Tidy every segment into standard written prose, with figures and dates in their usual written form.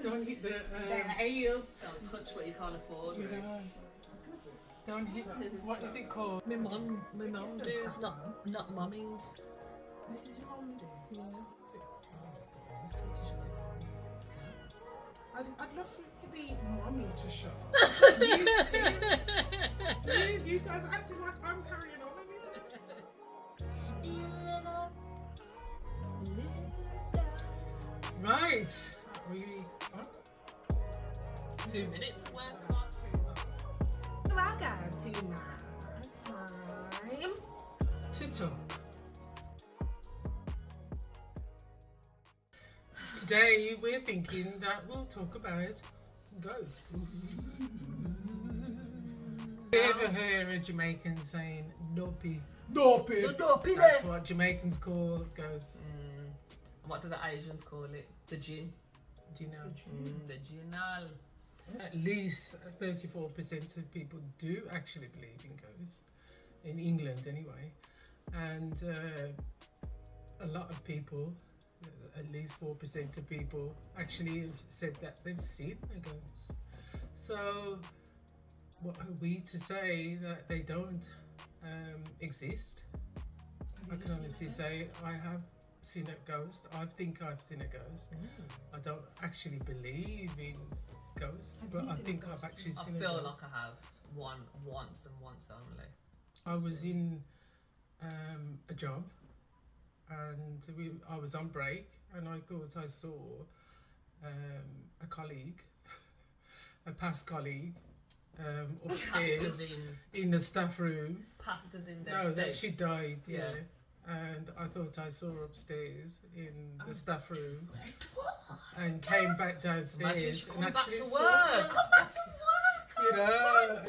Don't hit the heels. Don't touch what you can't afford. you know, don't hit. What is it called? My mum does not mumming. This is your mum, do? I'd love for it to be mommy to show. you guys are acting like I'm carrying on. Right. We. 2 minutes worth of Welcome to my time to talk. Today we're thinking that we'll talk about ghosts. Have you ever heard a Jamaican saying "dopey"? Dopey. That's what Jamaicans call ghosts. And what do the Asians call it? The gin. Do you know? The ginal. At least 34% of people do actually believe in ghosts, in England anyway. And a lot of people, at least 4% of people, actually said that they've seen a ghost. So what are we to say that they don't exist? I can honestly say I have seen a ghost. I think I've seen a ghost. I don't actually believe in ghosts, but I think I've actually seen a ghost. I feel like I have once and once only. I was in a job and I was on break and I thought I saw a colleague, a past colleague, upstairs in the staff room. Pastors in there. No, that she died, yeah. And I thought I saw her upstairs in the staff room and came back downstairs. Come and back to actually work. Come back to work. You know.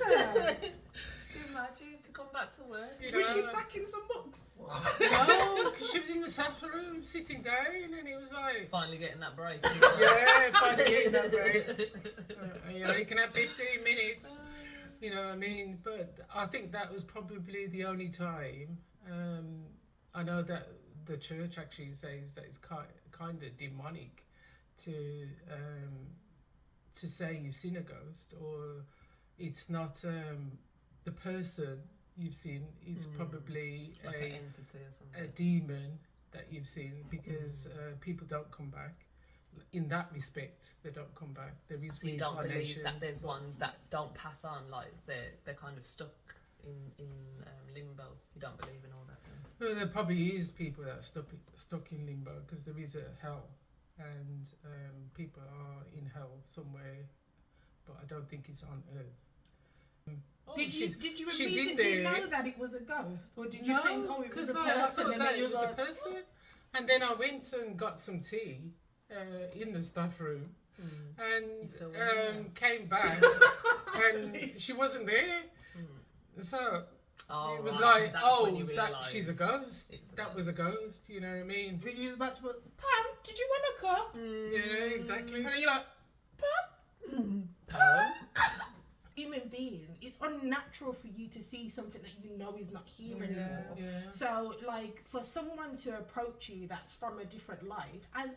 Imagine to come back to work. Was she stacking some books? No, because she was in the staff room sitting down and it was like... Finally getting that break. Yeah, finally getting that break. You know, you can have 15 minutes. You know what I mean? But I think that was probably the only time. I know that the church actually says that it's kind of demonic to say you've seen a ghost, or it's not the person you've seen is probably like an entity or something, a demon that you've seen, because people don't come back. In that respect, they don't come back. There is so you don't believe that there's ones that don't pass on, like they're kind of stuck in limbo. You don't believe in all that. Well, there probably is people that are stuck in limbo, because there is a hell, and people are in hell somewhere, but I don't think it's on earth. Did you immediately know that it was a ghost, or did you think, oh, it was a person? I thought that it was a person, and then I went and got some tea in the staff room, and came back, and she wasn't there. So it was like, she's a ghost. That was a ghost, you know what I mean? But you was about to put, Pam, did you want to come? Yeah, exactly. And then you're like, Pam? Human being, it's unnatural for you to see something that you know is not here anymore. Yeah. So, like, for someone to approach you that's from a different life, as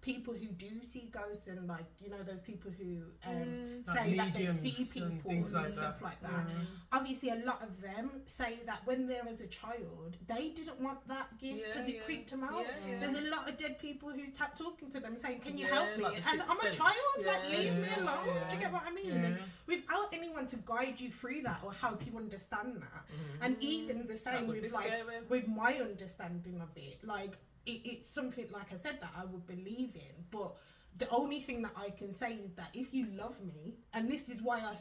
people who do see ghosts, and like, you know, those people who say that they see people and stuff like that. Obviously, a lot of them say that when they were as a child, they didn't want that gift because it creeped them out. There's a lot of dead people who's talking to them saying, "Can you help me?" Like and I'm a child, leave me alone. Do you get what I mean? And without anyone to guide you through that or help you understand that, and even the same with with my understanding of it, like. It's something, like I said, that I would believe in, but the only thing that I can say is that if you love me, and this is why I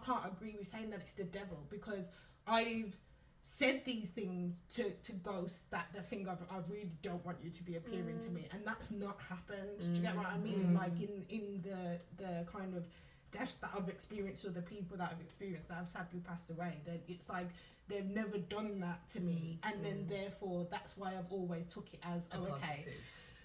can't agree with saying that it's the devil, because I've said these things to ghosts that they think I really don't want you to be appearing to me, and that's not happened. Do you get what I mean? Like in the kind of deaths that I've experienced, or the people that I've experienced that have sadly passed away, then it's like they've never done that to me, and then therefore that's why I've always took it as okay.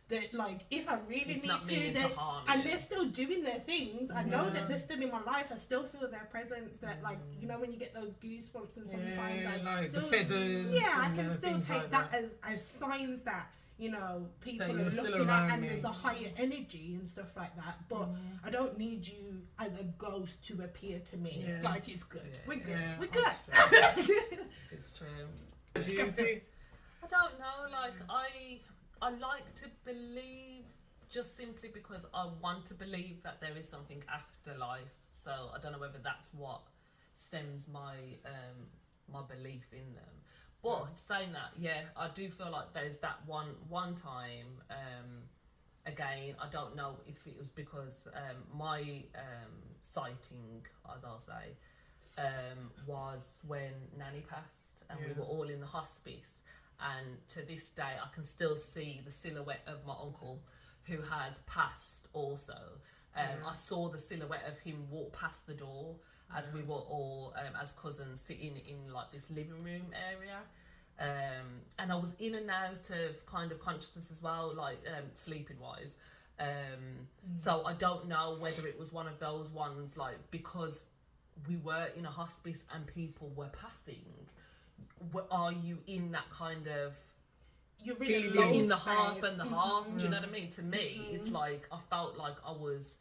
That, like, if I really need to, then, and they're still doing their things, I know that they're still in my life, I still feel their presence, that like, you know, when you get those goosebumps, and sometimes I like still, the feathers, I can still take that as signs that, you know, people That are you're still looking around at and me. there's a higher energy and stuff like that. But I don't need you as a ghost to appear to me. Yeah. Like, it's good. Yeah. We're good. Yeah, We're that's good. It's true. Do you think? I don't know, like I like to believe just simply because I want to believe that there is something after life. So I don't know whether that's what stems my my belief in them. But saying that, yeah, I do feel like there's that one time. Again, I don't know if it was because my sighting, as I'll say, was when Nanny passed, and we were all in the hospice. And to this day, I can still see the silhouette of my uncle, who has passed also. I saw the silhouette of him walk past the door as we were all, as cousins, sitting in like this living room area. And I was in and out of kind of consciousness as well, like sleeping wise. So I don't know whether it was one of those ones, like, because we were in a hospice and people were passing, are you in that kind of You're Feeling in the half and the half? Do you know what I mean? To me, it's like I felt like I was.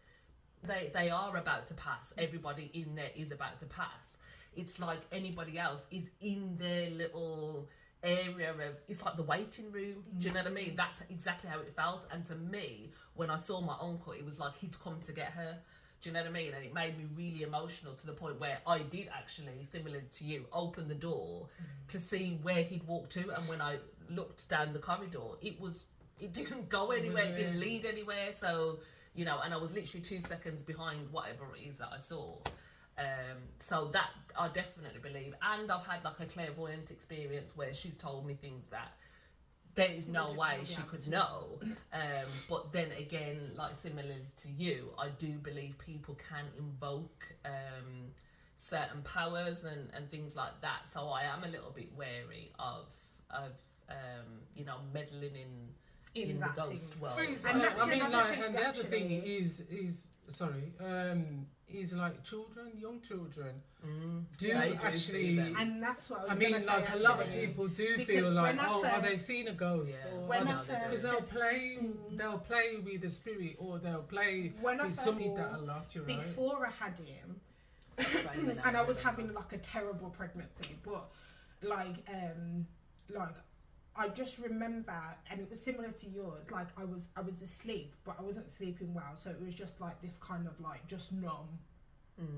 They are about to pass. Everybody in there is about to pass. It's like anybody else is in their little area of. It's like the waiting room. Do you know what I mean? That's exactly how it felt. And to me, when I saw my uncle, it was like he'd come to get her. Do you know what I mean? And it made me really emotional to the point where I did actually, similar to you, open the door to see where he'd walked to. And when I looked down the corridor, it didn't go anywhere, it didn't lead anywhere. So, you know, and I was literally 2 seconds behind whatever it is that I saw. So that I definitely believe. And I've had like a clairvoyant experience where she's told me things that there is no way she could know. But then again, like similarly to you, I do believe people can invoke certain powers and things like that. So I am a little bit wary of you know, meddling in the ghost world. And that's I mean, another like, thing and the other thing actually- is like children, young children, do They do actually. see them. And that's what I was I mean, gonna say, like a lot of actually. people do Because feel like, when I oh, are they first- seeing a ghost? Yeah. Or When I no, they do. because first they'll play with the spirit, or they'll play When I with first something saw- that a lot. You're right. before I had him, and I was having like a terrible pregnancy, but like I just remember, and it was similar to yours, like I was asleep, but I wasn't sleeping well, so it was just like this kind of like just numb.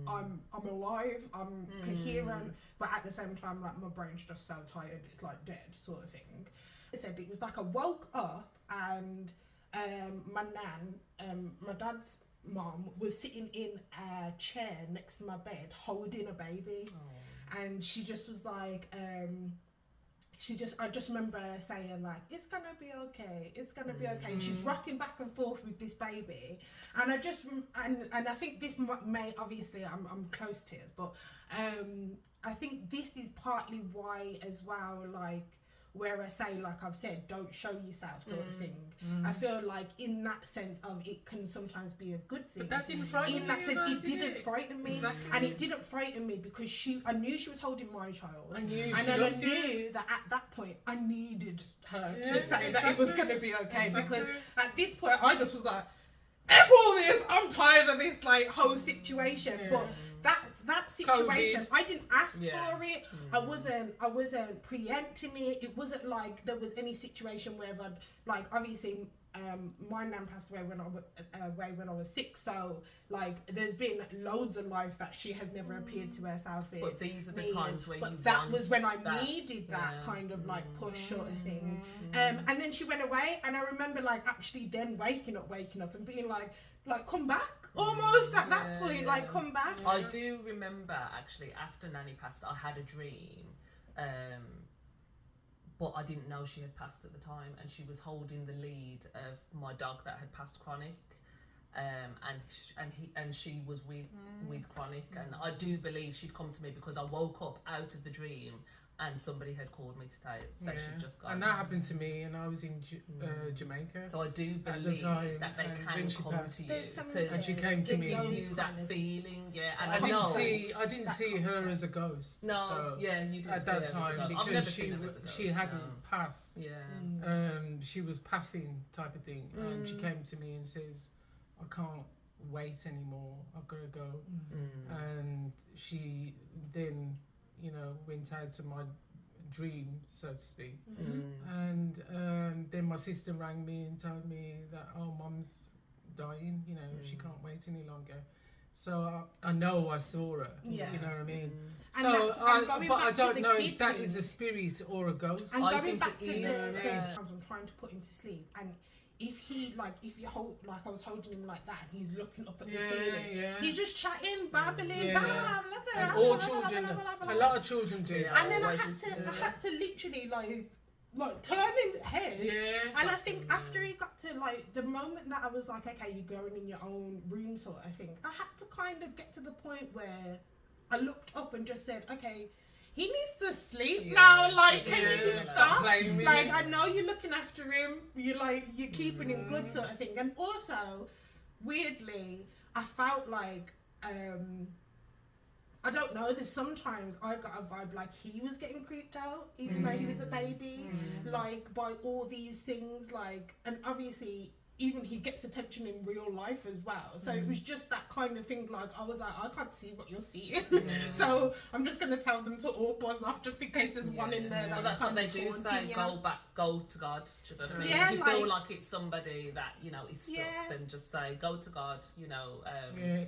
I'm alive, I'm coherent, but at the same time, like my brain's just so tired, it's like dead sort of thing. I said it was like I woke up and my nan, my dad's mom, was sitting in a chair next to my bed holding a baby. And she just was like, I just remember saying like, it's gonna be okay, it's gonna be okay. And she's rocking back and forth with this baby, and I just and I think this may, obviously I'm close to it, but I think this is partly why as well, like where I say, like I've said, don't show yourself sort of thing. I feel like in that sense of it can sometimes be a good thing. But that didn't frighten In that you, sense, though, it did didn't frighten me. Exactly. And it didn't frighten me because I knew she was holding my child. I knew and she then I loves you. knew that at that point I needed her Yeah, to say that it was exactly. going to be okay. Exactly. Because at this point I just was like, F all this, I'm tired of this like whole situation. Yeah. But that situation, COVID. I didn't ask Yeah. for it. I wasn't preempting it. It wasn't like there was any situation where I'd, like, obviously my nan passed away when I was 6, so like there's been loads of life that she has never appeared to herself in. But these are the times where but you that want was when I that. needed that kind of like push sort of thing. Mm. And then she went away, and I remember like actually then waking up and being like come back almost at that point, like come back. I do remember actually after Nanny passed, I had a dream, but I didn't know she had passed at the time, and she was holding the lead of my dog that had passed chronic, and she was with chronic, and I do believe she'd come to me because I woke up out of the dream and somebody had called me to say that she'd just gone. And that happened to me, and I was in Jamaica. So I do believe that they can come to you, and she came to me, give you that feeling, And I didn't see her as a ghost. No, you didn't at that time because she hadn't passed. She was passing type of thing, and she came to me and says, "I can't wait anymore. I've got to go." And she then, went out to my dream, so to speak. And then my sister rang me and told me that, Mum's dying, she can't wait any longer. So I know I saw her, you know what I mean? So, but I don't know if that is a spirit or a ghost. And going back to the I'm trying to put him to sleep, and if you hold, like I was holding him like that, and he's looking up at the ceiling, he's just chatting, babbling, and all children, a lot of children do. And then I had to literally like turn his head. And I think after he got to the moment that I was like, okay, you're going in your own room sort of thing, I had to kind of get to the point where I looked up and just said, okay, he needs to sleep now. Can you stop? I know you're looking after him. You're keeping him good, sort of thing. And also, weirdly, I felt like I don't know. There's sometimes I got a vibe like he was getting creeped out, even though he was a baby, by all these things. And obviously, even he gets attention in real life as well. So it was just that kind of thing. I was like, I can't see what you're seeing, so I'm just gonna tell them to all buzz off, just in case there's one in there. That's what they do say. Go to God. Do you know what I mean? If you feel like it's somebody that is stuck, then just say go to God.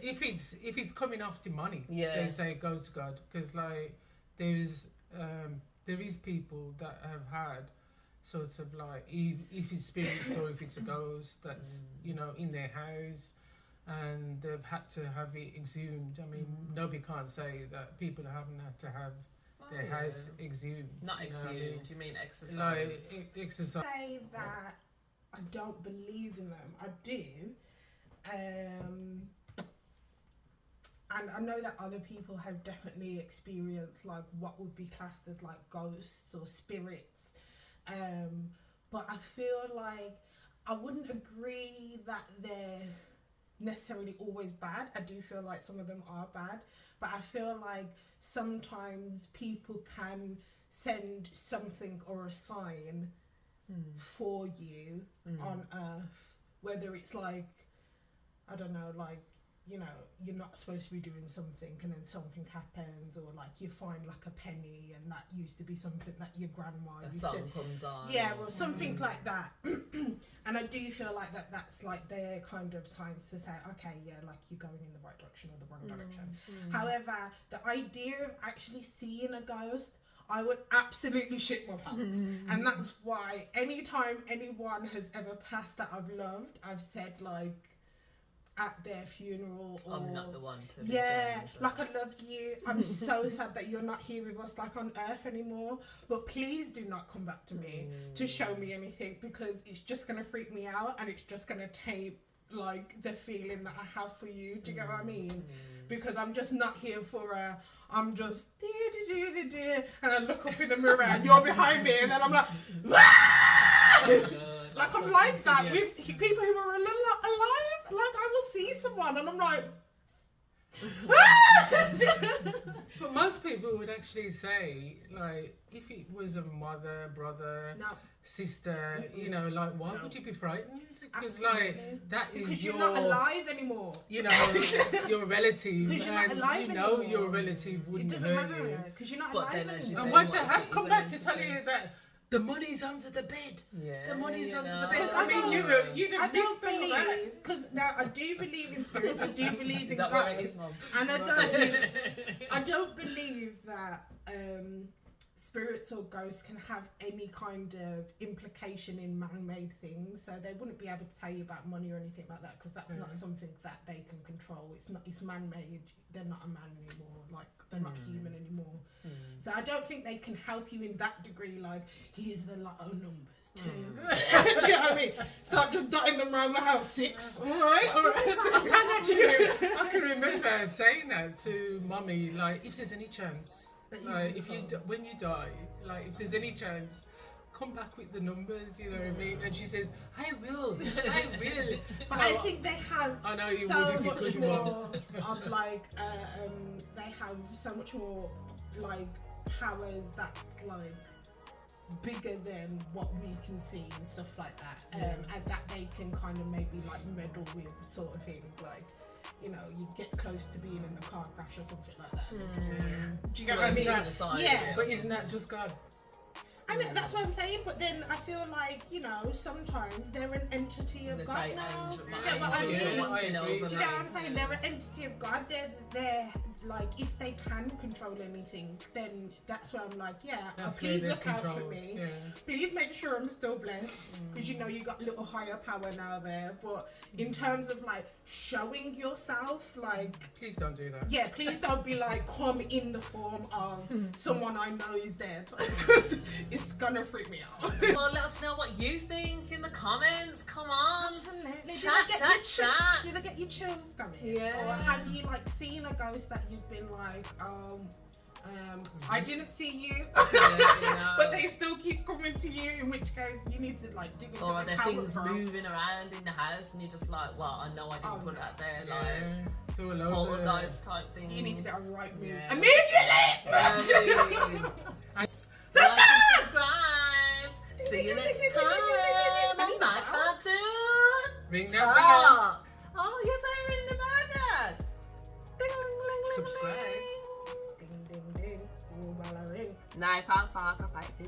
If it's coming off demonic, they say go to God, because there is people that have had sort of if it's spirits or if it's a ghost that's in their house, and they've had to have it exhumed. I mean, nobody can't say that people haven't had to have their house exhumed. Not exhumed, you mean exercise? Exercise. I say that I don't believe in them. I do. And I know that other people have definitely experienced what would be classed as ghosts or spirits. But I feel like I wouldn't agree that they're necessarily always bad. I do feel like some of them are bad, but I feel like sometimes people can send something or a sign for you on Earth, whether it's I don't know, you're not supposed to be doing something and then something happens, or you find a penny and that used to be something that your grandma used to comes on, or something like that. And I do feel like that's their kind of signs to say, okay, you're going in the right direction or the wrong direction. However, the idea of actually seeing a ghost, I would absolutely shit my pants. And that's why anytime anyone has ever passed that I've loved, I've said at their funeral, or I'm not the one to I love you, I'm so sad that you're not here with us on Earth anymore, but please do not come back to me to show me anything, because it's just going to freak me out, and it's just going to taint the feeling that I have for you. Do you get what I mean? Because I'm just not here for I'm just and I look up in the mirror and you're behind me, and then I'm like I'm like that with people who are alive. I will see someone and I'm like But most people would actually say, if it was a mother, brother, sister, why would you be frightened? Because that is because you're not alive anymore. Your relative, because you're not alive anymore. Your relative wouldn't hurt you. Because you're not alive anymore. And once they have come back to tell you that the money's under the bed. The money's under the bed. I don't believe, because now I do believe in spirits. I do believe in ghosts, and I don't believe that spirits or ghosts can have any kind of implication in man-made things. So they wouldn't be able to tell you about money or anything like that, because that's not something that they can control. It's man-made. They're not a man anymore. They're not human anymore. So I don't think they can help you in that degree. Here's the numbers too. Do you know what I mean? Start just dotting them around the house. 6. All right. I can remember saying that to Mummy. If there's any chance, Like, if when you die, like, if there's any chance, come back with the numbers, you know what I mean? And she says, I will. But So, I think they have I know you so would if you much could more of like, they have so much more like powers that's like bigger than what we can see and stuff like that. And that they can kind of maybe like meddle with sort of thing. Like, you know, you get close to being in a car crash or something like that. Do you get what I mean? Yeah. But isn't that just God? I mean, that's what I'm saying, but then I feel like, you know, sometimes they're an entity of God now. Do you get what I'm saying? Do you get what I'm saying? They're an entity of God. They're like, if they can control anything, then that's where I'm like, please look out for me. Yeah. Please make sure I'm still blessed, because you know you got a little higher power now there. But in terms of like showing yourself, like, please don't do that. Yeah, please don't be like, come in the form of someone I know is dead. Because it's gonna freak me out. Well, let us know what you think in the comments. Come on. Absolutely. Chat. Did I get your chills coming? Yeah. Or have you like seen a ghost that you've been like, I didn't see you, but they still keep coming to you, in which case you need to like dig into or are the there power things from. moving around in the house and you're just like, well, I know I didn't put that there, like so poltergeist type things. You need to get a right move immediately. Subscribe. See you next time on My Time to Ring Talk. that Oh, yes, I ring the bell. Ding, ding, ding, Subscribe. Ding ding ding, school bell a ring. Knife and fork, a fight for